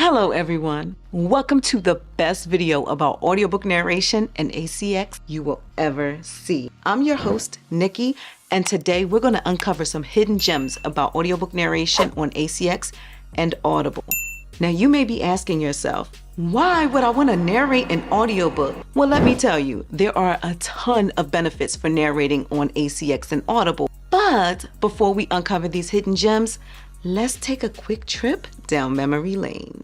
Hello everyone. Welcome to the best video about audiobook narration and ACX you will ever see. I'm your host, Nikki, and today we're going to uncover some hidden gems about audiobook narration on ACX and Audible. Now you may be asking yourself, why would I want to narrate an audiobook? Well, let me tell you, there are a ton of benefits for narrating on ACX and Audible. But before we uncover these hidden gems, let's take a quick trip down memory lane.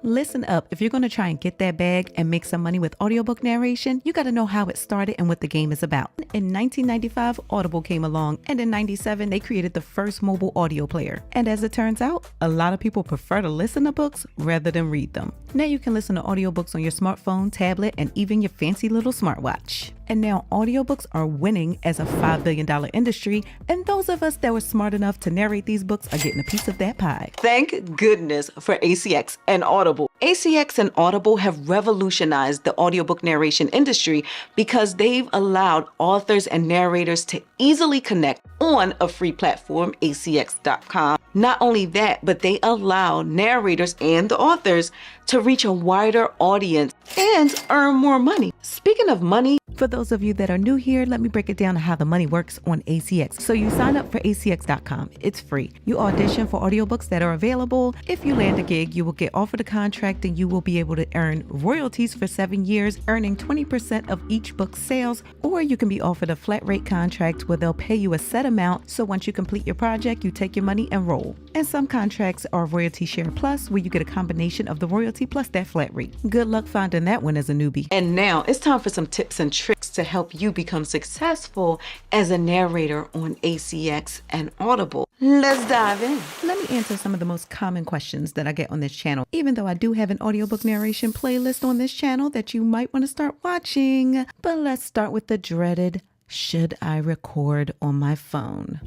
Listen up, if you're going to try and get that bag and make some money with audiobook narration, you got to know how it started and what the game is about. In 1995, Audible came along, and in 97, they created the first mobile audio player. And as it turns out, a lot of people prefer to listen to books rather than read them. Now you can listen to audiobooks on your smartphone, tablet, and even your fancy little smartwatch. And now audiobooks are winning as a $5 billion industry, and those of us that were smart enough to narrate these books are getting a piece of that pie. Thank goodness for ACX and Audible. ACX and Audible have revolutionized the audiobook narration industry because they've allowed authors and narrators to easily connect on a free platform, acx.com. Not only that, but they allow narrators and the authors to reach a wider audience and earn more money. Speaking of money, for those of you that are new here, let me break it down to how the money works on ACX. So you sign up for acx.com. It's free. You audition for audiobooks that are available. If you land a gig, you will get offered a contract and you will be able to earn royalties for 7 years, earning 20% of each book's sales, or you can be offered a flat rate contract where they'll pay you a set amount. So once you complete your project, you take your money and roll. And some contracts are royalty share plus, where you get a combination of the royalty plus that flat rate. Good luck finding that one as a newbie. And now it's time for some tips and tricks to help you become successful as a narrator on ACX and Audible. Let's dive in. Let me answer some of the most common questions that I get on this channel, even though I do have an audiobook narration playlist on this channel that you might want to start watching. But let's start with the dreaded, should I record on my phone?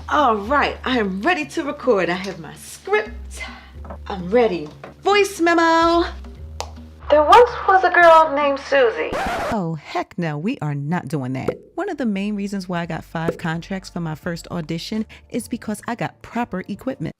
All right, I am ready to record. I have my script. I'm ready. Voice memo. There once was a girl named Susie. Oh, heck no, we are not doing that. One of the main reasons why I got 5 contracts for my first audition is because I got proper equipment.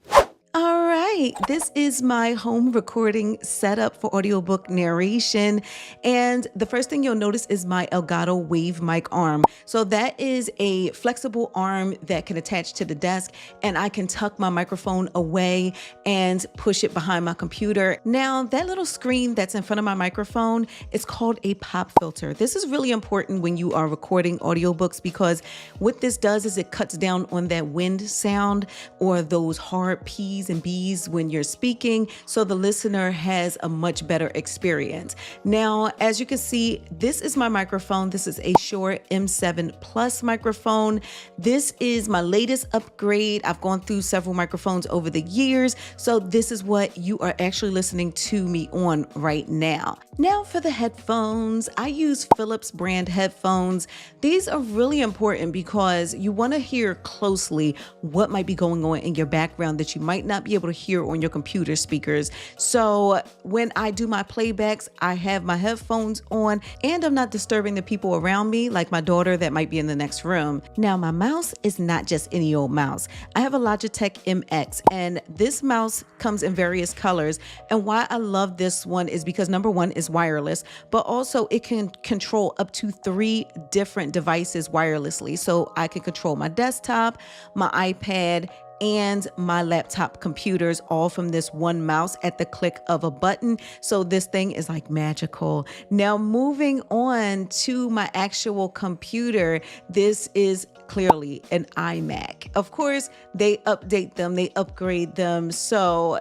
All right, this is my home recording setup for audiobook narration. And the first thing you'll notice is my Elgato Wave mic arm. So that is a flexible arm that can attach to the desk, and I can tuck my microphone away and push it behind my computer. Now, that little screen that's in front of my microphone is called a pop filter. This is really important when you are recording audiobooks because what this does is it cuts down on that wind sound or those hard P's and B's when you're speaking, so the listener has a much better experience. Now, as you can see, this is my microphone. This is a Shure M7 Plus microphone. This is my latest upgrade. I've gone through several microphones over the years, so this is what you are actually listening to me on right now. Now for the headphones, I use Philips brand headphones. These are really important because you want to hear closely what might be going on in your background that you might not be able to hear on your computer speakers. So when I do my playbacks, I have my headphones on and I'm not disturbing the people around me, like my daughter that might be in the next room. Now, my mouse is not just any old mouse. I have a Logitech MX, and this mouse comes in various colors. And why I love this one is because number one is wireless, but also it can control up to 3 different devices wirelessly. So I can control my desktop, my iPad, and my laptop computers all from this one mouse at the click of a button. So this thing is like magical. Now moving on to my actual computer, this is clearly an iMac. Of course, they update them, they upgrade them. So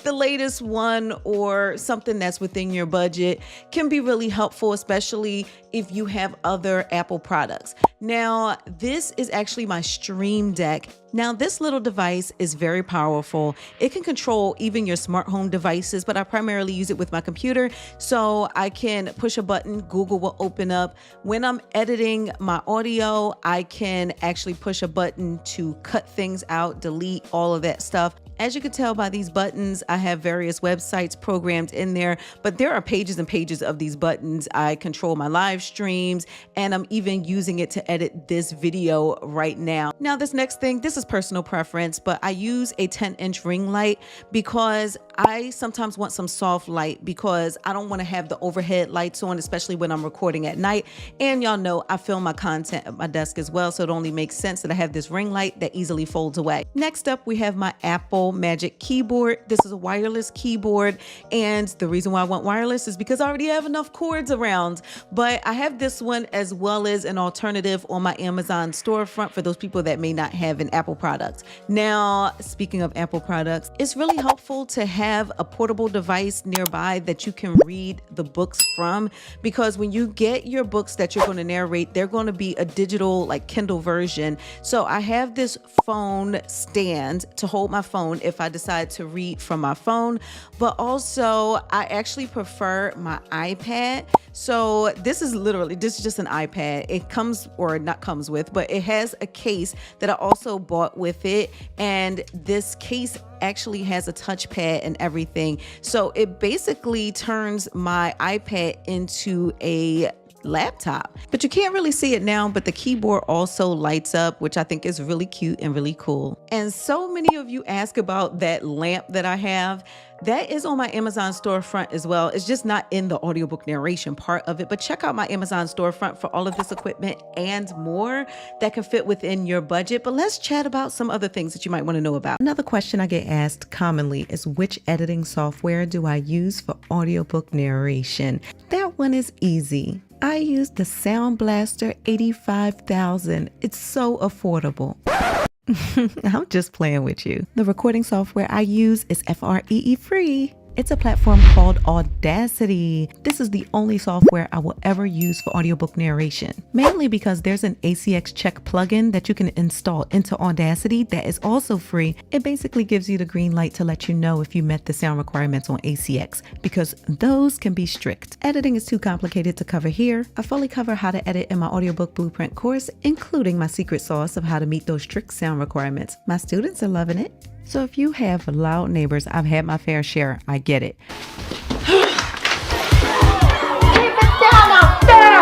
the latest one or something that's within your budget can be really helpful, especially if you have other Apple products. Now, this is actually my Stream Deck. Now, this little device is very powerful. It can control even your smart home devices, but I primarily use it with my computer. So I can push a button, Google will open up. When I'm editing my audio, I can actually push a button to cut things out, delete all of that stuff. As you can tell by these buttons, I have various websites programmed in there, but there are pages and pages of these buttons. I control my live streams, and I'm even using it to edit this video right now. Now, this next thing, this is personal preference, but I use a 10-inch ring light because I sometimes want some soft light because I don't want to have the overhead lights on, especially when I'm recording at night. And y'all know I film my content at my desk as well, so it only makes sense that I have this ring light that easily folds away. Next up, we have my Apple Magic Keyboard. This is a wireless keyboard, and the reason why I want wireless is because I already have enough cords around, but I have this one as well as an alternative on my Amazon storefront for those people that may not have an Apple product. Now, speaking of Apple products, it's really helpful to have a portable device nearby that you can read the books from, because when you get your books that you're going to narrate, they're going to be a digital like Kindle version. So I have this phone stand to hold my phone if I decide to read from my phone, but also I actually prefer my iPad. So this is just an iPad. It comes, or not comes with, but it has a case that I also bought with it. And this case actually has a touchpad and everything. So it basically turns my iPad into a laptop, but you can't really see it now, but the keyboard also lights up, which I think is really cute and really cool. And so many of you ask about that lamp that I have. That is on my Amazon storefront as well. It's just not in the audiobook narration part of it, but check out my Amazon storefront for all of this equipment and more that can fit within your budget. But let's chat about some other things that you might want to know about. Another question I get asked commonly is, which editing software do I use for audiobook narration? That one is easy. I use the Sound Blaster 85,000. It's so affordable. I'm just playing with you. The recording software I use is free free. It's a platform called Audacity. This is the only software I will ever use for audiobook narration, mainly because there's an ACX check plugin that you can install into Audacity that is also free. It basically gives you the green light to let you know if you met the sound requirements on ACX, because those can be strict. Editing is too complicated to cover here. I fully cover how to edit in my audiobook blueprint course, including my secret sauce of how to meet those strict sound requirements. My students are loving it. So if you have loud neighbors, I've had my fair share. I get it. Keep it down out there!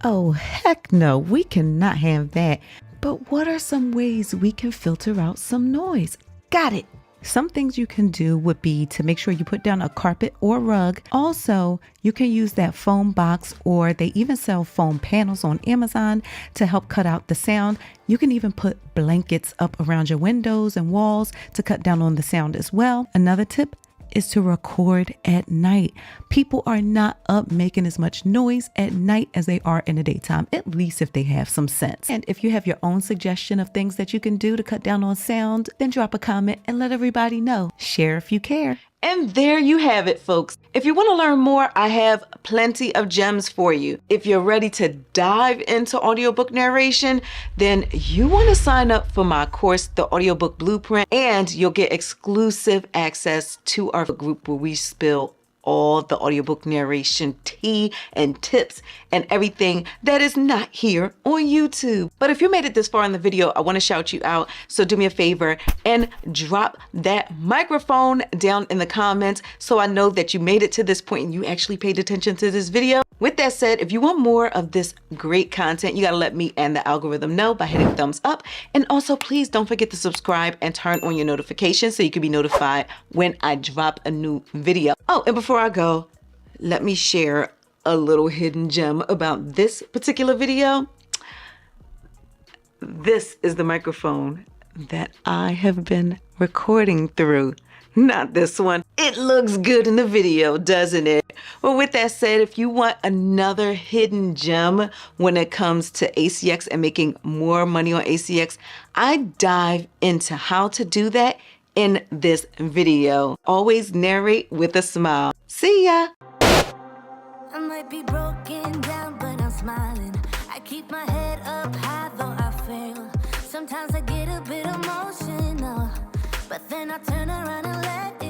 Oh, heck no, we cannot have that. But what are some ways we can filter out some noise? Got it. Some things you can do would be to make sure you put down a carpet or rug. Also, you can use that foam box, or they even sell foam panels on Amazon to help cut out the sound. You can even put blankets up around your windows and walls to cut down on the sound as well. Another tip is to record at night. People are not up making as much noise at night as they are in the daytime, at least if they have some sense. And if you have your own suggestion of things that you can do to cut down on sound, then drop a comment and let everybody know. Share if you care. And there you have it, folks. If you want to learn more, I have plenty of gems for you. If you're ready to dive into audiobook narration, then you want to sign up for my course, The Audiobook Blueprint, and you'll get exclusive access to our group where we spill all the audiobook narration tea and tips and everything that is not here on YouTube. But if you made it this far in the video, I want to shout you out. So do me a favor and drop that microphone down in the comments so I know that you made it to this point and you actually paid attention to this video. With that said, if you want more of this great content, you got to let me and the algorithm know by hitting thumbs up. And also, please don't forget to subscribe and turn on your notifications so you can be notified when I drop a new video. Oh, and before I go, let me share a little hidden gem about this particular video. This is the microphone that I have been recording through. Not this one. It looks good in the video, doesn't it? Well, with that said, if you want another hidden gem when it comes to ACX and making more money on ACX, I dive into how to do that in this video. Always narrate with a smile. See ya. I might be broken down, but I'm smiling. I keep my head up high, though I fail. Sometimes I get a bit emotional, but then I turn around and let it